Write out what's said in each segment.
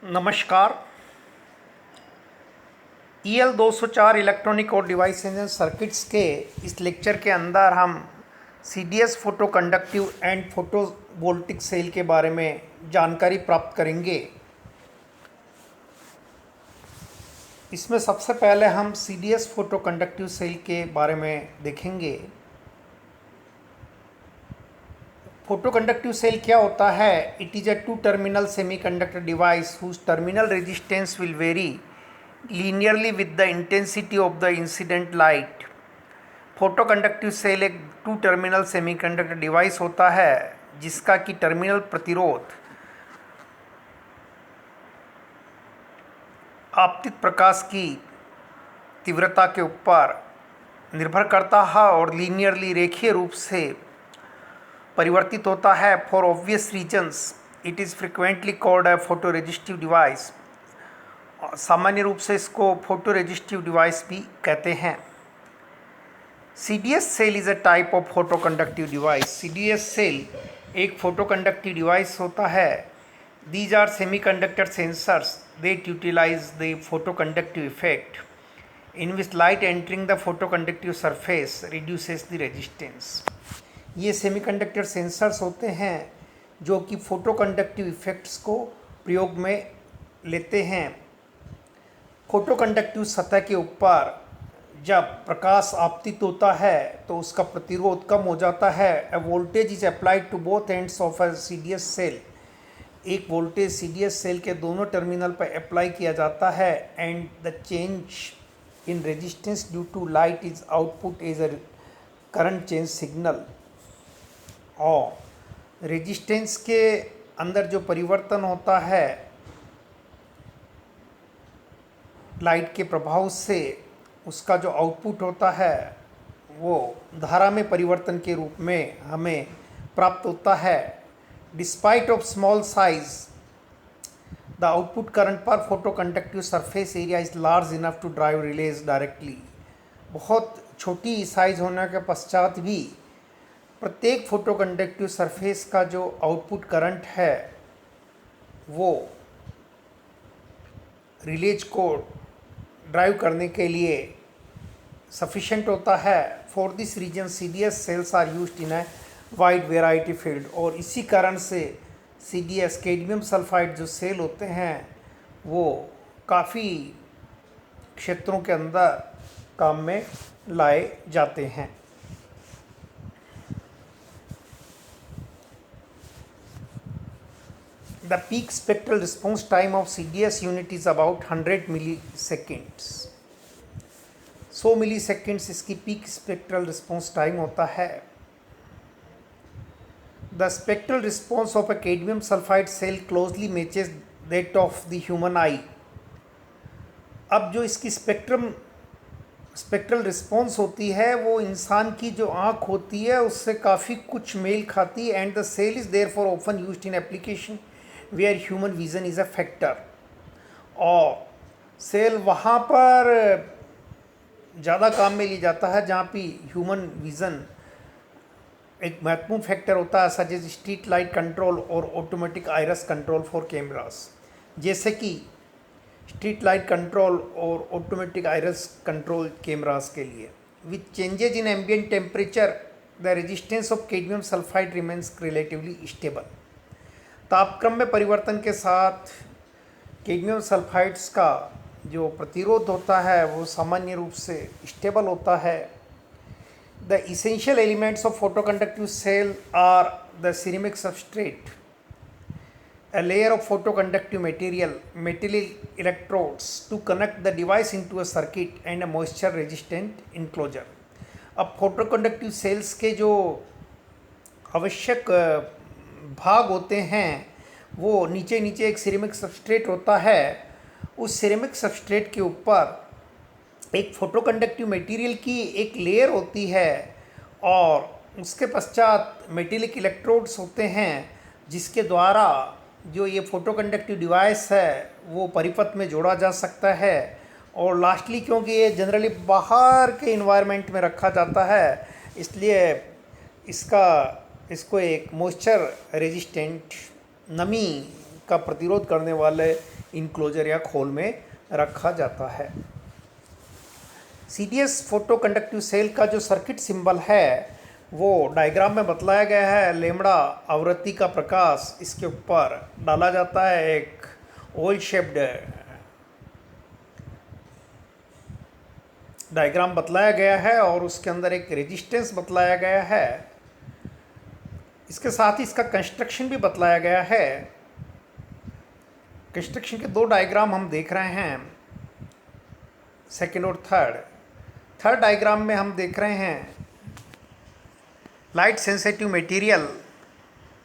नमस्कार। EL 204 electronic और device and circuits के इस लेक्चर के अंदर हम CDS photo conductive and photo voltaic cell के बारे में जानकारी प्राप्त करेंगे। इसमें सबसे पहले हम CDS फोटो कंडक्टिव सेल के बारे में देखेंगे। फोटो कंडक्टिव सेल क्या होता है? It is a two terminal semiconductor device whose terminal resistance will vary linearly with the intensity of the incident light। Photo conductive cell एक टू टर्मिनल सेमीकंडक्टर डिवाइस होता है जिसका कि टर्मिनल प्रतिरोध आपतित प्रकाश की तीव्रता के ऊपर निर्भर करता है और लीनियरली रेखीय रूप से परिवर्तित होता है। For obvious reasons it is frequently called a photo resistive device. सामान्य रूप से इसको फोटो रेजिस्टिव डिवाइस भी कहते हैं। CDS cell is a type of photo conductive device. CDS cell एक फोटो कंडक्टिव डिवाइस होता है। These are semiconductor sensors that utilise the photo conductive effect in which light entering the photo conductive surface reduces the resistance. ये semiconductor sensors होते हैं जो कि photo conductive effects को प्रयोग में लेते हैं। फोटो कंडक्टिव सतह के ऊपर जब प्रकाश आपतित होता है तो उसका प्रतिरोध कम हो जाता है। A voltage is applied to both ends of a CDS cell. एक वोल्टेज CDS सेल के दोनों टर्मिनल पर अप्लाई किया जाता है and the change in resistance due to light is output is a current change signal. और resistance के अंदर जो परिवर्तन होता है लाइट के प्रभाव से, उसका जो आउटपुट होता है वो धारा में परिवर्तन के रूप में हमें प्राप्त होता है। Despite of small size the output current पर photo conductive surface area is large enough to drive relays directly. बहुत छोटी साइज होने के पश्चात भी प्रत्येक फोटो कंडक्टिव सरफेस का जो आउटपुट करंट है वो रिलेज को ड्राइव करने के लिए सफिशेंट होता है। For this reason CDS cells are used in a wide variety field. और इसी कारण से CDS कैडमियम सल्फाइड जो सेल होते हैं वो काफ़ी क्षेत्रों के अंदर काम में लाए जाते हैं। The peak spectral response time of CDS unit is about 100 milliseconds। 100 milliseconds इसकी peak spectral response time होता है। The spectral response of a cadmium sulfide cell closely matches that of the human eye। अब जो इसकी spectral response होती है वो इंसान की जो आँख होती है उससे काफ़ी कुछ मेल खाती है। And the cell is therefore often used in application where human vision is a factor. और सेल वहाँ पर ज़्यादा काम में लिया जाता है जहाँ पे ह्यूमन विज़न एक महत्वपूर्ण फैक्टर होता है, such as street light control और automatic iris control for cameras. जैसे कि स्ट्रीट लाइट कंट्रोल और ऑटोमेटिक आइरस कंट्रोल कैमरास के लिए। With changes in ambient temperature the resistance of cadmium sulphide remains relatively stable. तापक्रम में परिवर्तन के साथ कैडमियम सल्फाइड्स का जो प्रतिरोध होता है वो सामान्य रूप से स्टेबल होता है। The essential elements of photo conductive cell are the ceramic substrate, a layer of photoconductive material, metallic electrodes to connect the device into a circuit and a moisture resistant enclosure। अब फोटोकंडक्टिव sales के जो आवश्यक भाग होते हैं वो नीचे एक सिरेमिक सबस्ट्रेट होता है। उस सिरेमिक सबस्ट्रेट के ऊपर एक फोटोकंडक्टिव मटेरियल की एक लेयर होती है और उसके पश्चात मेटेलिक इलेक्ट्रोड्स होते हैं जिसके द्वारा जो ये फोटो कंडक्टिव डिवाइस है वो परिपथ में जोड़ा जा सकता है। और लास्टली क्योंकि ये जनरली बाहर के इन्वायरमेंट में रखा जाता है इसलिए इसको एक मॉइस्चर रेजिस्टेंट, नमी का प्रतिरोध करने वाले इनक्लोजर या खोल में रखा जाता है। CDS फोटो कंडक्टिव सेल का जो सर्किट सिंबल है वो डायग्राम में बतलाया गया है। लेमड़ा आवृत्ति का प्रकाश इसके ऊपर डाला जाता है, एक ओवल शेप्ड डायग्राम बतलाया गया है और उसके अंदर एक रेजिस्टेंस बतलाया गया है। इसके साथ ही इसका कंस्ट्रक्शन भी बतलाया गया है। कंस्ट्रक्शन के दो डायग्राम हम देख रहे हैं, सेकेंड और थर्ड डायग्राम में हम देख रहे हैं लाइट सेंसिटिव मटेरियल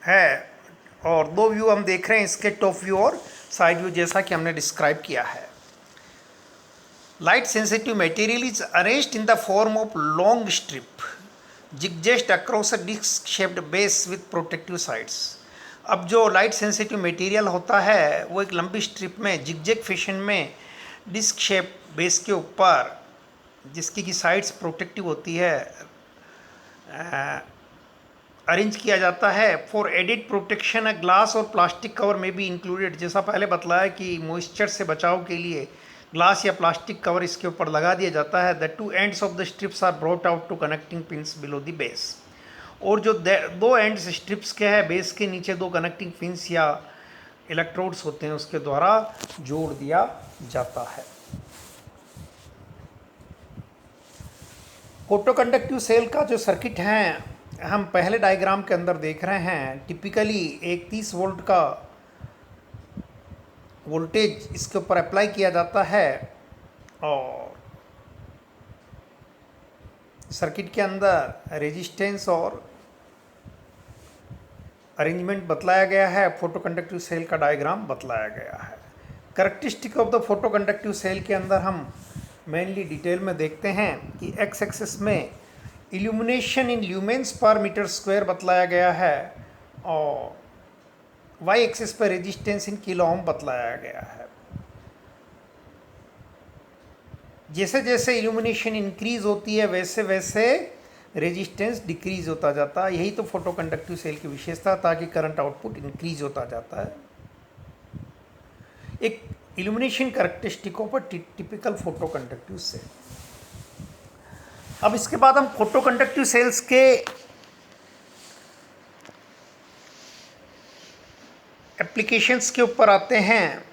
है और दो व्यू हम देख रहे हैं, इसके टॉप व्यू और साइड व्यू, जैसा कि हमने डिस्क्राइब किया है। Light sensitive material is arranged in the form of long strip zigzagged across a disc shaped base with protective sides. अब जो लाइट सेंसिटिव मटेरियल होता है वो एक लंबी स्ट्रिप में जिगजैग फैशन में डिस्क शेप बेस के ऊपर, जिसकी की साइड्स प्रोटेक्टिव होती है, अरेंज किया जाता है। For added protection a glass और प्लास्टिक कवर में भी इंक्लूडेड। जैसा पहले बतलाया कि मॉइस्चर से बचाव के लिए ग्लास या प्लास्टिक कवर इसके ऊपर लगा दिया जाता है। The two ends of the strips are brought out to connecting pins below the base. और जो दो एंड्स स्ट्रिप्स के हैं, बेस के नीचे दो कनेक्टिंग पिंस या इलेक्ट्रोड्स होते हैं, उसके द्वारा जोड़ दिया जाता है। फोटो कंडक्टिव सेल का जो सर्किट है हम पहले डायग्राम के अंदर देख रहे हैं। टिपिकली एक 30 वोल्ट का वोल्टेज इसके ऊपर अप्लाई किया जाता है और सर्किट के अंदर रेजिस्टेंस और अरेंजमेंट बतलाया गया है। फोटो कंडक्टिव सेल का डायग्राम बतलाया गया है। Characteristic of the photo conductive cell के अंदर हम मेनली डिटेल में देखते हैं कि एक्स एक्सिस में illumination in lumens per metre square बतलाया गया है और वाई एक्सिस पर रेजिस्टेंस इन किलो ओम बतलाया गया है। जैसे जैसे इल्यूमिनेशन इंक्रीज होती है वैसे वैसे रेजिस्टेंस डिक्रीज होता जाता है। यही तो फोटो कंडक्टिव सेल की विशेषता, ताकि करंट आउटपुट इंक्रीज होता जाता है। एक illumination characteristic of a typical photo conductive cell. अब इसके बाद हम फोटो कंडक्टिव सेल्स के एप्लीकेशंस के ऊपर आते हैं।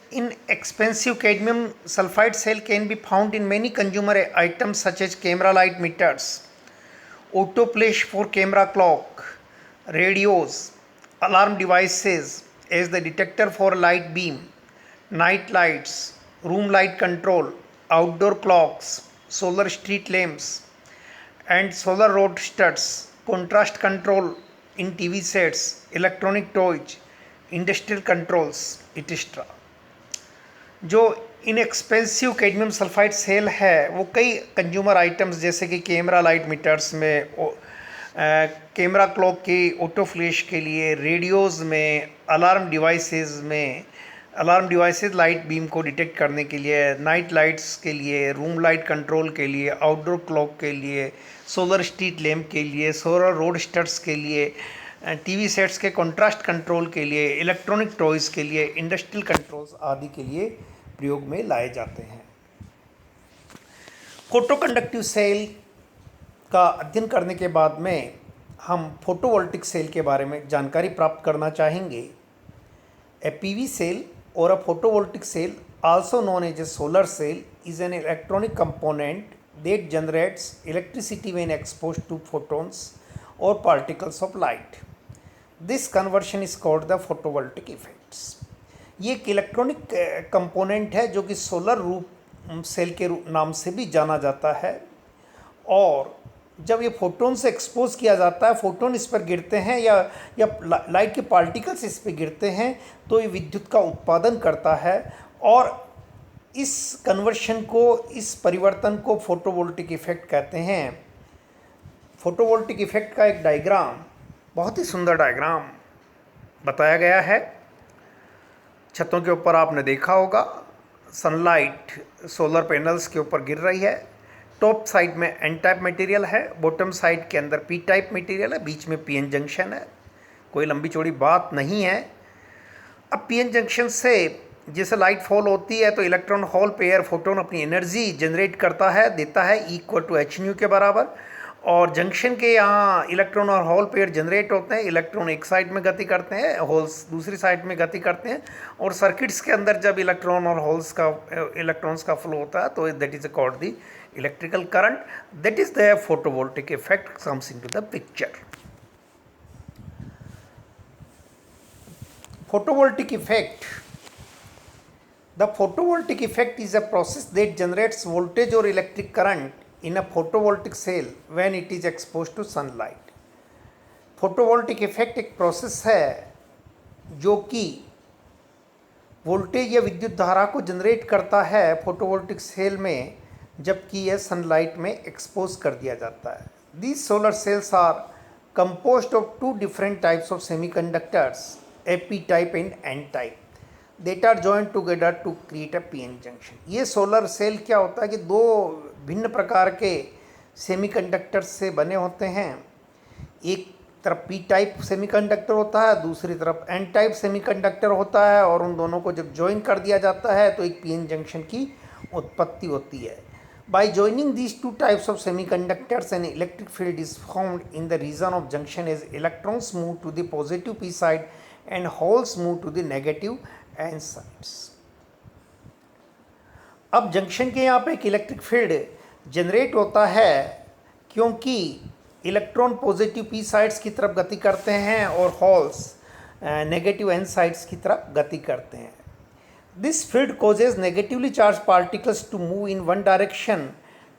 Inexpensive cadmium sulfide cell can be found in many consumer items such as camera light meters, auto flash for camera clock, radios, alarm devices as the detector for light beam, night lights, room light control, outdoor clocks, solar street lamps and solar road studs, contrast control in TV sets, electronic toys, industrial controls et cetera. जो inexpensive cadmium sulphide cell है वो कई consumer items जैसे कि camera light metres में, camera clock की auto flash के लिए, रेडियोज़ में, अलार्म डिवाइसेस लाइट बीम को डिटेक्ट करने के लिए, नाइट लाइट्स के लिए, रूम लाइट कंट्रोल के लिए, आउटडोर क्लॉक के लिए, सोलर स्ट्रीट लैम्प के लिए, सोलर रोड स्टड्स के लिए, टीवी सेट्स के कंट्रास्ट कंट्रोल के लिए, इलेक्ट्रॉनिक टॉयज़ के लिए, इंडस्ट्रियल कंट्रोल्स आदि के लिए प्रयोग में लाए जाते हैं। फोटो कंडक्टिव सेल का अध्ययन करने के बाद में हम फोटोवोल्टिक सेल के बारे में जानकारी प्राप्त करना चाहेंगे। ए पीवी सेल और a photovoltaic cell also known as a solar cell is an electronic component that generates electricity when exposed to photons और particles of light. This conversion is called the photovoltaic effects. ये एक electronic component है जो कि solar रूप cell के नाम से भी जाना जाता है और जब ये फोटोन से एक्सपोज किया जाता है, फोटोन इस पर गिरते हैं या लाइट के पार्टिकल्स इस पर गिरते हैं तो ये विद्युत का उत्पादन करता है और इस कन्वर्शन को, इस परिवर्तन को फोटोवोल्टिक इफेक्ट कहते हैं। फोटोवोल्टिक इफेक्ट का एक डायग्राम, बहुत ही सुंदर डायग्राम बताया गया है। छतों के ऊपर आपने देखा होगा सनलाइट सोलर पैनल्स के ऊपर गिर रही है। टॉप साइड में एन टाइप मटेरियल है, बॉटम साइड के अंदर पी टाइप मटेरियल है, बीच में पीएन जंक्शन है। कोई लंबी चौड़ी बात नहीं है। अब पीएन जंक्शन से जैसे लाइट फॉल होती है तो इलेक्ट्रॉन होल पेयर फोटोन अपनी एनर्जी जनरेट करता है, देता है इक्वल टू एच न्यू के बराबर। और जंक्शन के यहाँ इलेक्ट्रॉन और होल पेयर जनरेट होते हैं, इलेक्ट्रॉन एक साइड में गति करते हैं, होल्स दूसरी साइड में गति करते हैं। और सर्किट्स के अंदर जब इलेक्ट्रॉन और होल्स का इलेक्ट्रॉन्स का फ्लो होता है तो that is called the electrical current, that is the photovoltaic effect comes into the picture. Photovoltaic effect. The photovoltaic effect is a process that generates voltage or electric current in a photovoltaic cell when it is exposed to sunlight. Photovoltaic effect एक process है जो कि voltage या विद्युत धारा को generate करता है फोटोवोल्टिक सेल में, जबकि यह सनलाइट में एक्सपोज कर दिया जाता है। These solar cells are composed of two different types of semiconductors, a p type and n type, that are joined together to create a pn junction। ये सोलर सेल क्या होता है कि दो भिन्न प्रकार के सेमीकंडक्टर से बने होते हैं। एक तरफ p टाइप सेमीकंडक्टर होता है, दूसरी तरफ n टाइप सेमीकंडक्टर होता है, और उन दोनों को जब ज्वाइन कर दिया जाता है तो एक pn जंक्शन की उत्पत्ति होती है। By joining these two types of semiconductors, an electric field is formed in the region of junction as electrons move to the positive p side and holes move to the negative n sides। अब junction के यहाँ पे एक electric field generate होता है क्योंकि electron positive p sides की तरफ गति करते हैं और होल्स नेगेटिव n साइड्स की तरफ गति करते हैं। This field causes negatively charged particles to move in one direction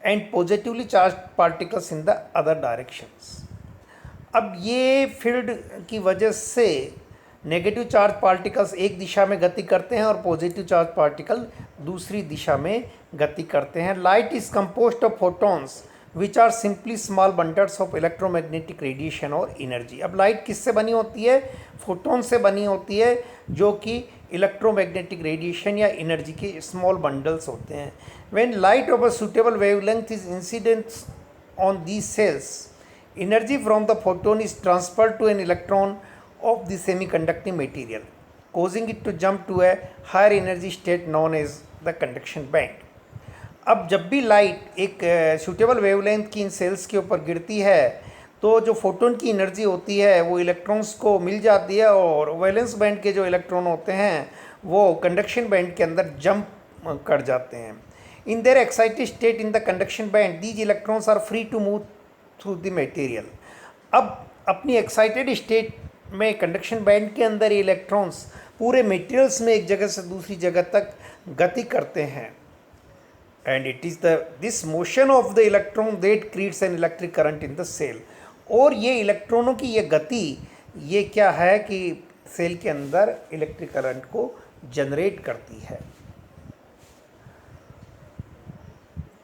and positively charged particles in the other directions। अब ये फील्ड की वजह से नेगेटिव चार्ज पार्टिकल्स एक दिशा में गति करते हैं और पॉजिटिव चार्ज पार्टिकल दूसरी दिशा में गति करते हैं। Light is composed of photons which are simply small bundles of electromagnetic radiation और एनर्जी। अब लाइट किससे बनी होती है? फोटोन से बनी होती है, जो कि इलेक्ट्रोमैग्नेटिक रेडिएशन या एनर्जी के स्मॉल बंडल्स होते हैं। When light of a suitable wavelength is incident on these cells, energy from the photon is transferred to an electron of the semiconducting material, causing it to jump to a higher energy state known as the conduction band। अब जब भी light एक suitable wavelength की इन sales के ऊपर गिरती है तो जो फोटोन की एनर्जी होती है वो इलेक्ट्रॉन्स को मिल जाती है, और वैलेंस बैंड के जो इलेक्ट्रॉन होते हैं वो कंडक्शन बैंड के अंदर जंप कर जाते हैं। In their excited state in the conduction band, these electrons are free to move through the material. अब अपनी एक्साइटेड स्टेट में कंडक्शन बैंड के अंदर ये इलेक्ट्रॉन्स पूरे मटेरियल्स में एक जगह से दूसरी जगह तक गति करते हैं। And it is this motion of the electron that creates an electric current in the cell. और ये इलेक्ट्रॉनों की ये गति, ये क्या है कि सेल के अंदर इलेक्ट्रिक करंट को जनरेट करती है।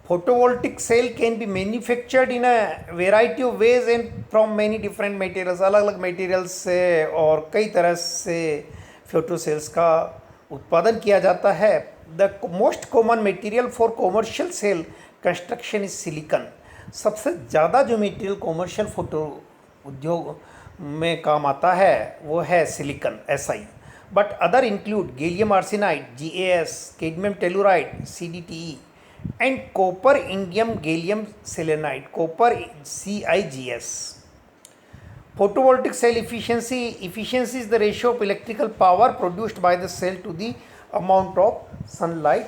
Photovoltaic cell can be manufactured in a variety of ways and from many different materials। अलग अलग मटेरियल्स से और कई तरह से फोटो सेल्स का उत्पादन किया जाता है। The most common material for commercial cell construction is silicon. सबसे ज़्यादा जो मटेरियल कॉमर्शियल फोटो उद्योग में काम आता है वो है silicon, SI। But other include gallium arsenide, GaS, cadmium telluride, CdTe, and copper indium gallium selenide, copper CIGS। Photovoltaic cell efficiency is the ratio of electrical power produced by the cell to the amount of sunlight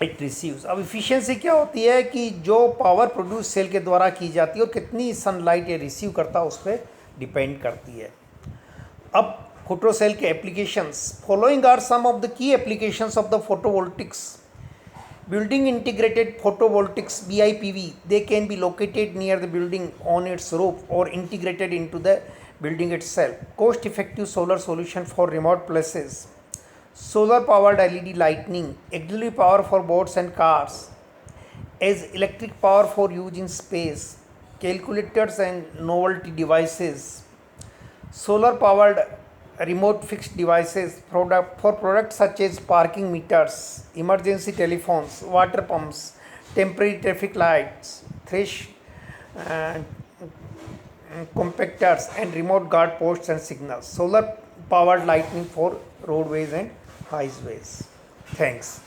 it receives। अब efficiency क्या होती है कि जो power produce cell के द्वारा की जाती है और कितनी सनलाइट ये रिसीव करता है उस पर डिपेंड करती है। अब फोटो सेल के applications, following are some of the key applications of the photovoltaics. Building integrated photovoltaics BIPV, they can be located near the building on its roof or integrated into the building itself। Cost effective solar solution for remote places, solar powered LED lighting, auxiliary power for boats and cars, as electric power for use in space, calculators and novelty devices, solar powered remote fixed devices for products such as parking meters, emergency telephones, water pumps, temporary traffic lights, thresh uh, compactors, and remote guard posts and signals. Solar powered lighting for roadways and highways. Thanks.